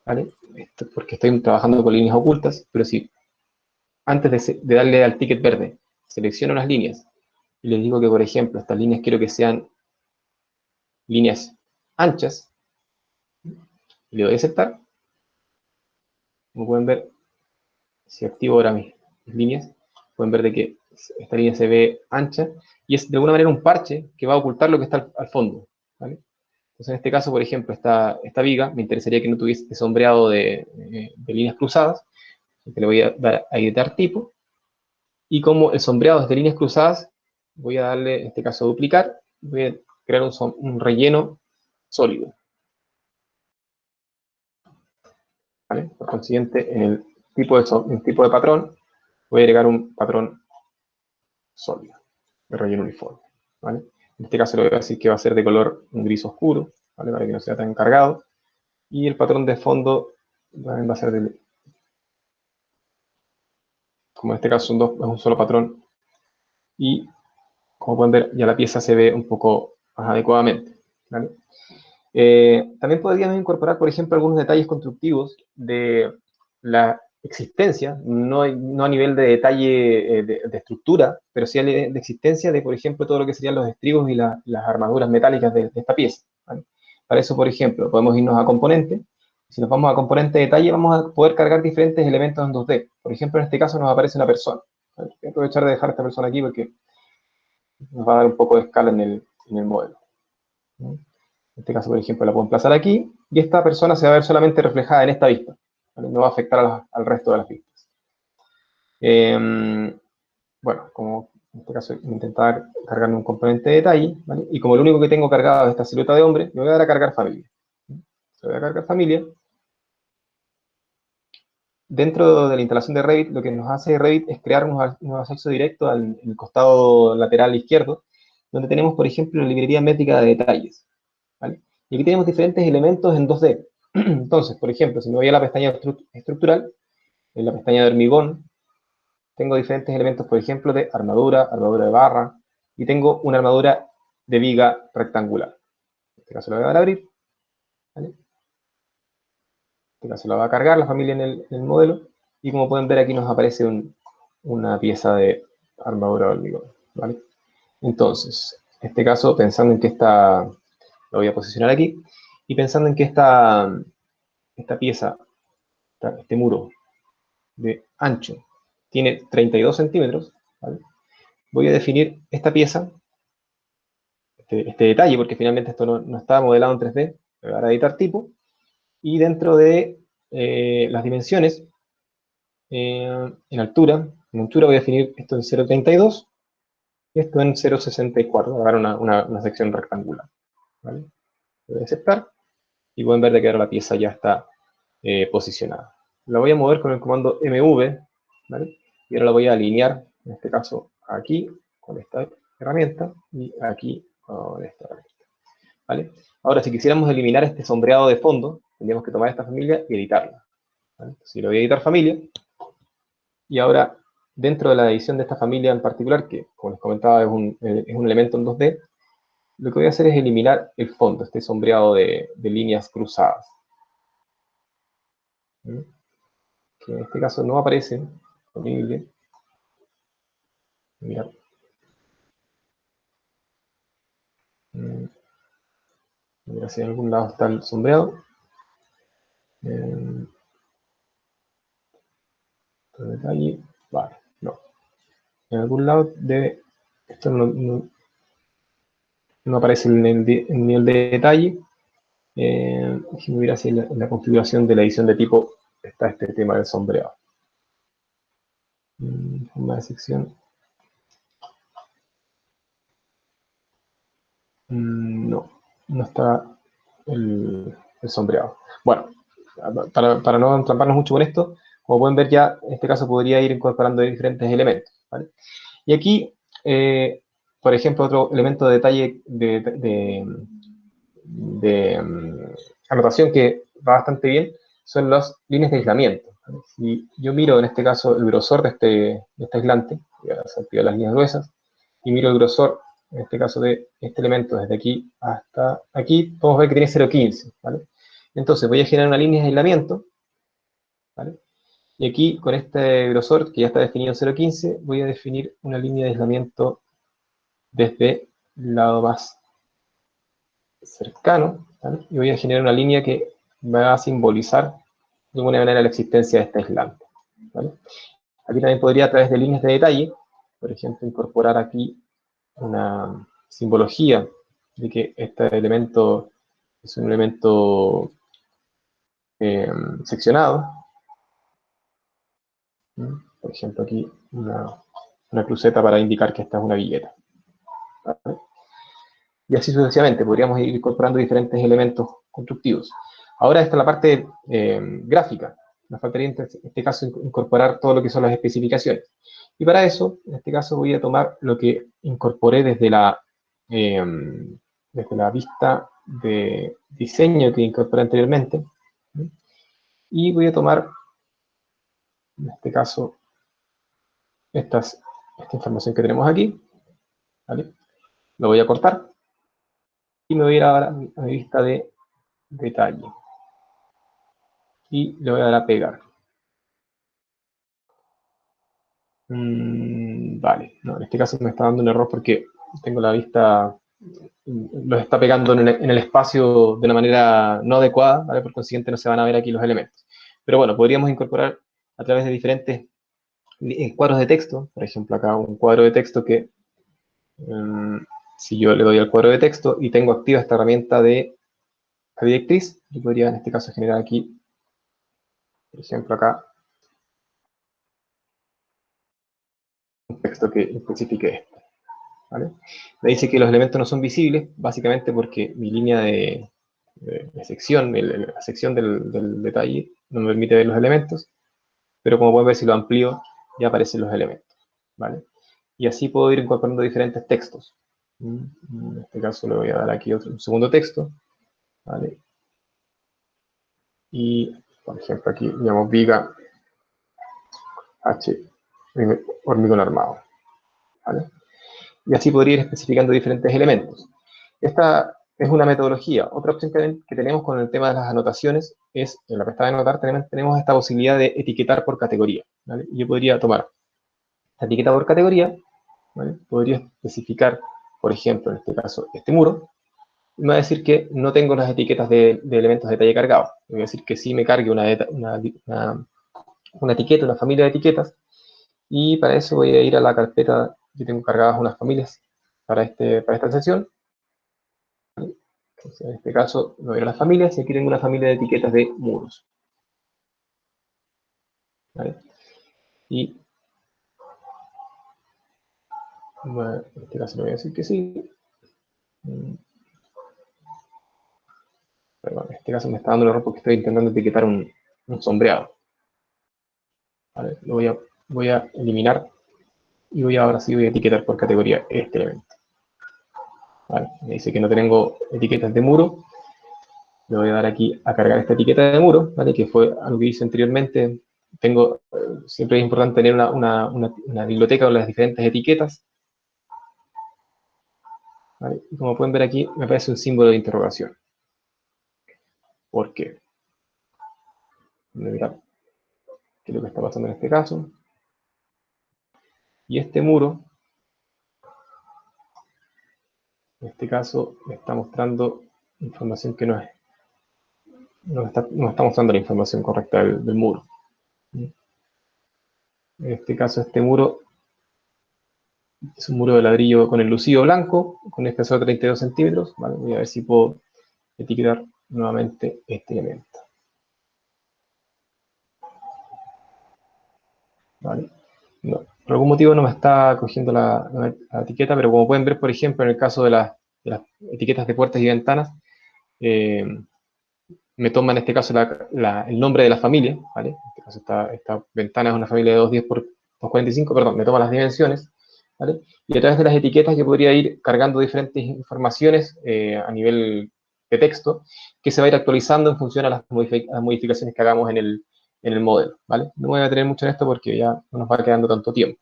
¿vale? Esto es porque estoy trabajando con líneas ocultas, pero si antes de darle al ticket verde selecciono las líneas y les digo que, por ejemplo, estas líneas quiero que sean líneas anchas, y le doy a aceptar, como pueden ver, si activo ahora mis líneas, pueden ver de que esta línea se ve ancha y es de alguna manera un parche que va a ocultar lo que está al fondo, ¿vale? Entonces, en este caso, por ejemplo, esta viga, me interesaría que no tuviese este sombreado de líneas cruzadas, que le voy a dar a editar tipo, y como el sombreado es de líneas cruzadas, voy a darle, en este caso, a duplicar, voy a crear un relleno sólido, ¿vale? Por consiguiente, en el tipo de patrón, voy a agregar un patrón sólido, de relleno uniforme, ¿vale? En este caso le voy a decir que va a ser de color gris oscuro, ¿vale? Para que no sea tan cargado, y el patrón de fondo va a ser como en este caso es un solo patrón, y como pueden ver, ya la pieza se ve un poco más adecuadamente, ¿vale? También podríamos incorporar, por ejemplo, algunos detalles constructivos de la existencia, no a nivel de detalle de estructura, pero sí de existencia de, por ejemplo, todo lo que serían los estribos y las armaduras metálicas de esta pieza, ¿vale? Para eso, por ejemplo, podemos irnos a componentes. Si nos vamos a componente de detalle, vamos a poder cargar diferentes elementos en 2D. Por ejemplo, en este caso nos aparece una persona. Voy a aprovechar de dejar a esta persona aquí porque nos va a dar un poco de escala en el modelo. En este caso, por ejemplo, la puedo emplazar aquí y esta persona se va a ver solamente reflejada en esta vista, ¿vale? No va a afectar al resto de las vistas. Bueno, como en este caso intentar cargarme un componente de detalle, ¿vale? Y como lo único que tengo cargado es esta silueta de hombre, me voy a dar a cargar familia. Se voy a cargar familia. Dentro de la instalación de Revit, lo que nos hace Revit es crear un acceso directo en el costado lateral izquierdo, donde tenemos, por ejemplo, la librería métrica de detalles, ¿vale? Y aquí tenemos diferentes elementos en 2D. Entonces, por ejemplo, si me voy a la pestaña estructural, en la pestaña de hormigón, tengo diferentes elementos, por ejemplo, de armadura, armadura de barra, y tengo una armadura de viga rectangular. En este caso la voy a dar a abrir, ¿vale? En este caso la va a cargar la familia en el modelo, y como pueden ver aquí nos aparece una pieza de armadura de hormigón, ¿vale? Entonces, en este caso, pensando en que lo voy a posicionar aquí, y pensando en que esta pieza, este muro de ancho, tiene 32 centímetros, ¿vale? Voy a definir esta pieza, este detalle, porque finalmente esto no está modelado en 3D, voy a dar a editar tipo, y dentro de las dimensiones, en altura, en anchura voy a definir esto en 0,32 y esto en 0,64, voy a dar una sección rectangular, ¿vale? Voy a aceptar y pueden ver de que ahora la pieza ya está posicionada. La voy a mover con el comando MV, ¿vale? Y ahora la voy a alinear, en este caso aquí, con esta herramienta, y aquí con esta herramienta, ¿vale? Ahora, si quisiéramos eliminar este sombreado de fondo, tendríamos que tomar esta familia y editarla, ¿vale? Si lo voy a editar familia, y ahora, dentro de la edición de esta familia en particular, que como les comentaba es un elemento en 2D, lo que voy a hacer es eliminar el fondo, este sombreado de líneas cruzadas, ¿sí? Que en este caso no aparece disponible. Mira. Mira si en algún lado está el sombreado. Eh, otro detalle. Vale, no. En algún lado debe. Esto no aparece el nivel de detalle. Déjeme ver si en la configuración de la edición de tipo está este tema del sombreado. Forma de sección. No está el sombreado. Bueno, para no entramparnos mucho con esto, como pueden ver ya, en este caso podría ir incorporando diferentes elementos, ¿vale? Y aquí, por ejemplo, otro elemento de detalle de anotación que va bastante bien son las líneas de aislamiento, ¿vale? Si yo miro en este caso el grosor de este aislante, voy a desactivar las líneas gruesas, y miro el grosor, en este caso de este elemento, desde aquí hasta aquí, podemos ver que tiene 0,15, ¿vale? Entonces voy a generar una línea de aislamiento, ¿vale? Y aquí, con este grosor, que ya está definido en 0,15, voy a definir una línea de aislamiento desde el lado más cercano, ¿vale? Y voy a generar una línea que va a simbolizar de alguna manera la existencia de este aislante, ¿vale? Aquí también podría, a través de líneas de detalle, por ejemplo, incorporar aquí una simbología de que este elemento es un elemento seccionado. Por ejemplo, aquí una cruceta para indicar que esta es una villeta, ¿vale? Y así sucesivamente, podríamos ir incorporando diferentes elementos constructivos. Ahora está la parte gráfica. Nos faltaría en este caso incorporar todo lo que son las especificaciones. Y para eso, en este caso voy a tomar lo que incorporé eh, desde la vista de diseño que incorporé anteriormente. Y voy a tomar, en este caso, esta información que tenemos aquí, ¿vale? Lo voy a cortar y me voy a ir ahora a mi vista de detalle. Y le voy a dar a pegar. Vale, no, en este caso me está dando un error porque tengo la vista, los está pegando en el espacio de una manera no adecuada, ¿vale? Por consiguiente no se van a ver aquí los elementos. Pero bueno, podríamos incorporar a través de diferentes cuadros de texto, por ejemplo acá un cuadro de texto que, si yo le doy al cuadro de texto y tengo activa esta herramienta de directriz, yo podría en este caso generar aquí, por ejemplo acá, un texto que especifique esto, ¿vale? Me dice que los elementos no son visibles, básicamente porque mi línea de sección, la sección del detalle, no me permite ver los elementos, pero como pueden ver, si lo amplío, ya aparecen los elementos, ¿vale? Y así puedo ir incorporando diferentes textos. En este caso le voy a dar aquí un segundo texto, ¿vale? Y, por ejemplo, aquí digamos viga H, hormigón armado, ¿vale? Y así podría ir especificando diferentes elementos. Esta es una metodología. Otra opción que tenemos con el tema de las anotaciones es, en la pestaña de anotar, tenemos esta posibilidad de etiquetar por categoría, ¿vale? Yo podría tomar esta etiqueta por categoría, ¿vale? Podría especificar, por ejemplo, en este caso, este muro, y me va a decir que no tengo las etiquetas de elementos de detalle cargados. Me va a decir que sí me cargue una etiqueta, una familia de etiquetas, y para eso voy a ir a la carpeta, yo tengo cargadas unas familias para esta sesión. Entonces, en este caso, me voy a las familias y aquí tengo una familia de etiquetas de muros, ¿vale? Y bueno, en este caso le voy a decir que sí. Perdón, en este caso me está dando un error porque estoy intentando etiquetar un sombreado, ¿vale? Voy a eliminar y ahora sí voy a etiquetar por categoría este elemento, ¿vale? Me dice que no tengo etiquetas de muro. Le voy a dar aquí a cargar esta etiqueta de muro, ¿vale? Que fue algo que hice anteriormente. Siempre es importante tener una biblioteca con las diferentes etiquetas, ¿vale? Y como pueden ver aquí, me aparece un símbolo de interrogación. ¿Por qué? Voy a mirar qué es lo que está pasando en este caso. Y este muro, en este caso, me está mostrando información que no está mostrando la información correcta del muro. En este caso, este muro es un muro de ladrillo con enlucido blanco, con espesor de 32 centímetros. ¿Vale? Voy a ver si puedo etiquetar nuevamente este elemento. ¿Vale? No, por algún motivo no me está cogiendo la etiqueta, pero como pueden ver, por ejemplo, en el caso de las etiquetas de puertas y ventanas, me toma en este caso el nombre de la familia, ¿vale? En este caso esta ventana es una familia de 210 por 245, perdón, me toma las dimensiones, ¿vale? Y a través de las etiquetas yo podría ir cargando diferentes informaciones a nivel de texto que se va a ir actualizando en función a las modificaciones que hagamos en el modelo, ¿vale? No me voy a detener mucho en esto porque ya no nos va quedando tanto tiempo.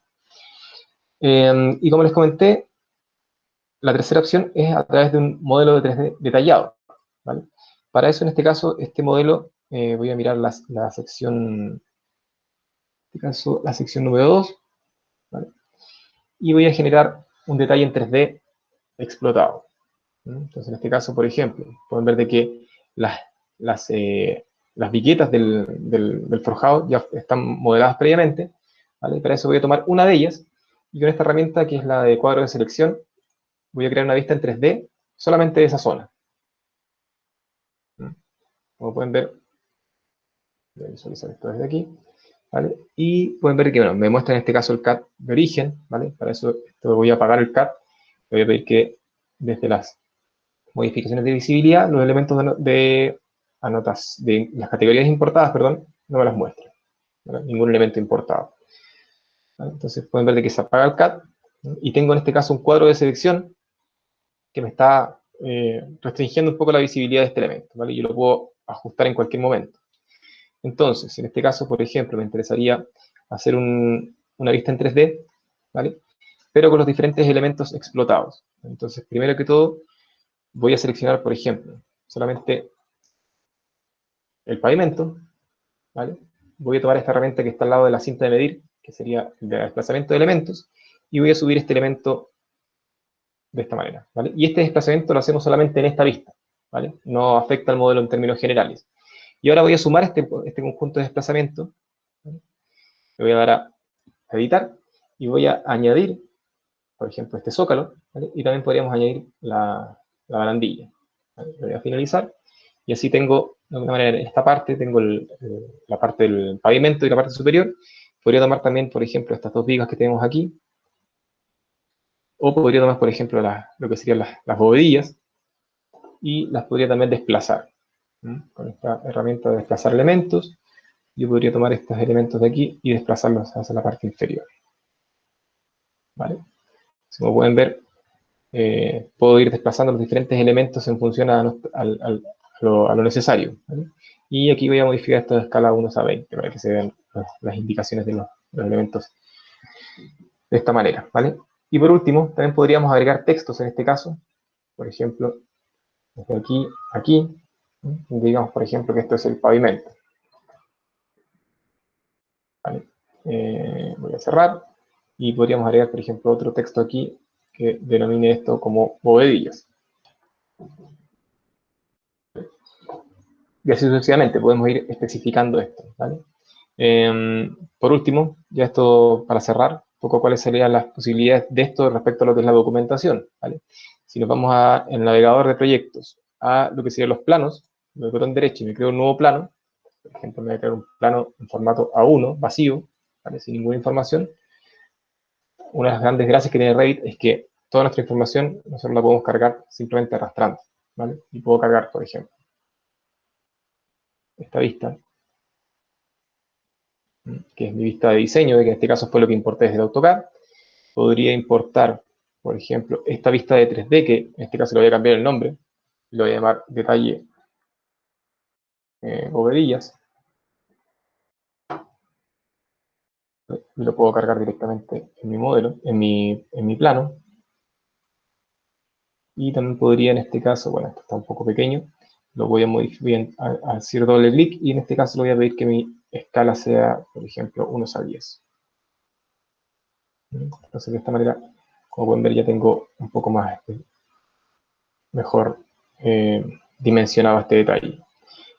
Y como les comenté, la tercera opción es a través de un modelo de 3D detallado, ¿vale? Para eso, en este caso, este modelo, voy a mirar la sección, en este caso, la sección número 2, ¿vale? Y voy a generar un detalle en 3D explotado. Entonces, en este caso, por ejemplo, pueden ver de que las viñetas del forjado ya están modeladas previamente, ¿vale? Para eso voy a tomar una de ellas, y con esta herramienta, que es la de cuadro de selección, voy a crear una vista en 3D solamente de esa zona. Como pueden ver, voy a visualizar esto desde aquí, ¿vale? Y pueden ver que, bueno, me muestra en este caso el CAD de origen, ¿vale? Para eso voy a apagar el CAD, voy a pedir que desde las modificaciones de visibilidad, los elementos de las categorías importadas, perdón, no me las muestre, ¿vale? Ningún elemento importado. ¿Vale? Entonces pueden ver de que se apaga el CAD, ¿no? Y tengo en este caso un cuadro de selección que me está restringiendo un poco la visibilidad de este elemento, ¿vale? Yo lo puedo ajustar en cualquier momento. Entonces, en este caso, por ejemplo, me interesaría hacer una vista en 3D, ¿vale? Pero con los diferentes elementos explotados. Entonces, primero que todo, voy a seleccionar, por ejemplo, solamente el pavimento, ¿vale? Voy a tomar esta herramienta que está al lado de la cinta de medir, que sería el de desplazamiento de elementos, y voy a subir este elemento de esta manera, ¿vale? Y este desplazamiento lo hacemos solamente en esta vista, ¿vale? No afecta al modelo en términos generales. Y ahora voy a sumar este conjunto de desplazamiento, ¿vale? Le voy a dar a editar y voy a añadir, por ejemplo, este zócalo, ¿vale? Y también podríamos añadir la barandilla, ¿vale? Le voy a finalizar y así tengo, de alguna manera, en esta parte tengo la parte del pavimento y la parte superior. Podría tomar también, por ejemplo, estas dos vigas que tenemos aquí, o podría tomar, por ejemplo, lo que serían las bovedillas y las podría también desplazar. Con esta herramienta de desplazar elementos, yo podría tomar estos elementos de aquí y desplazarlos hacia la parte inferior, ¿vale? Como pueden ver, puedo ir desplazando los diferentes elementos en función a lo necesario, ¿vale? Y aquí voy a modificar esto de escala 1:20 para que se vean las indicaciones de los elementos de esta manera, ¿vale? Y por último, también podríamos agregar textos en este caso, por ejemplo, desde aquí a aquí, digamos, por ejemplo, que esto es el pavimento, ¿vale? Voy a cerrar y podríamos agregar, por ejemplo, otro texto aquí que denomine esto como bovedillas. Y así sucesivamente, podemos ir especificando esto, ¿vale? Por último, ya esto para cerrar, un poco cuáles serían las posibilidades de esto respecto a lo que es la documentación, ¿vale? Si nos vamos en el navegador de proyectos a lo que serían los planos, me doy botón derecho y me creo un nuevo plano, por ejemplo, me voy a crear un plano en formato A1, vacío, ¿vale? Sin ninguna información. Una de las grandes gracias que tiene Revit es que toda nuestra información nosotros la podemos cargar simplemente arrastrando, ¿vale? Y puedo cargar, por ejemplo, esta vista, que es mi vista de diseño, que en este caso fue lo que importé desde el AutoCAD. Podría importar, por ejemplo, esta vista de 3D, que en este caso le voy a cambiar el nombre, lo voy a llamar detalle bovedillas. Y lo puedo cargar directamente en mi modelo, en mi plano. Y también podría en este caso, bueno, esto está un poco pequeño, lo voy a modificar, a hacer doble clic y en este caso le voy a pedir que mi escala sea, por ejemplo, 1:10. Entonces de esta manera, como pueden ver, ya tengo un poco más mejor dimensionado este detalle.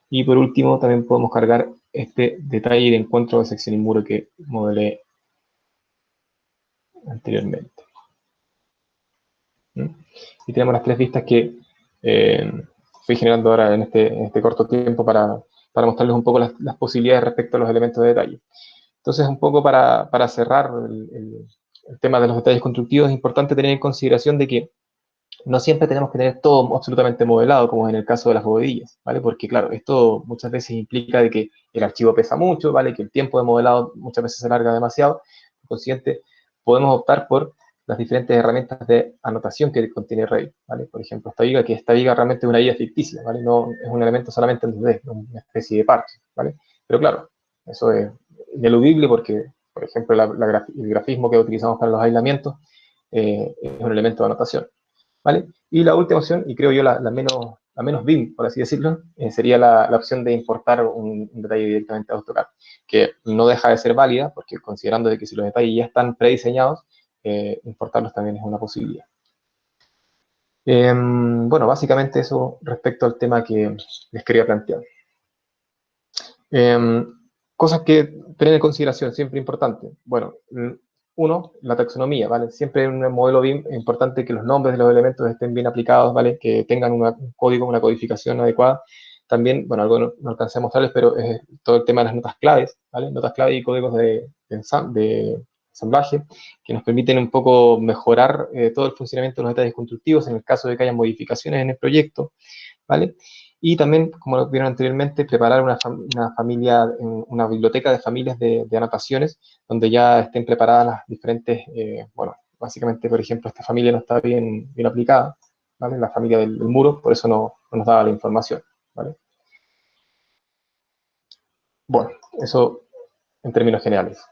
Y por último, también podemos cargar este detalle de encuentro de sección y muro que modelé anteriormente. ¿Mm? Y tenemos las tres vistas que fui generando ahora en este corto tiempo para mostrarles un poco las posibilidades respecto a los elementos de detalle. Entonces, un poco para cerrar el tema de los detalles constructivos, es importante tener en consideración de que no siempre tenemos que tener todo absolutamente modelado, como en el caso de las bovedillas, ¿vale? Porque, claro, esto muchas veces implica de que el archivo pesa mucho, ¿vale? Que el tiempo de modelado muchas veces se alarga demasiado. Por consiguiente, podemos optar por las diferentes herramientas de anotación que contiene Revit, ¿vale? Por ejemplo, esta viga realmente es una viga ficticia, ¿vale? No es un elemento solamente en 2D, una especie de parche, ¿vale? Pero claro, eso es ineludible porque, por ejemplo, el grafismo que utilizamos para los aislamientos es un elemento de anotación. ¿Vale? Y la última opción, y creo yo la menos BIM, por así decirlo, sería la opción de importar un detalle directamente a AutoCAD, que no deja de ser válida, porque considerando de que si los detalles ya están prediseñados, importarlos también es una posibilidad. Bueno, básicamente eso respecto al tema que les quería plantear. Cosas que tener en consideración, siempre importante. Bueno, uno, la taxonomía, ¿vale? Siempre en un modelo BIM es importante que los nombres de los elementos estén bien aplicados, ¿vale? Que tengan un código, una codificación adecuada. También, bueno, algo no alcancé a mostrarles, pero es todo el tema de las notas claves, ¿vale? Notas clave y códigos de ensamblaje que nos permiten un poco mejorar todo el funcionamiento de los detalles constructivos en el caso de que haya modificaciones en el proyecto, ¿vale? Y también, como lo vieron anteriormente, preparar una familia, una biblioteca de familias de anotaciones, donde ya estén preparadas las diferentes, bueno, básicamente, por ejemplo, esta familia no está bien aplicada, ¿vale? La familia del muro, por eso no nos daba la información, ¿vale? Bueno, eso en términos generales.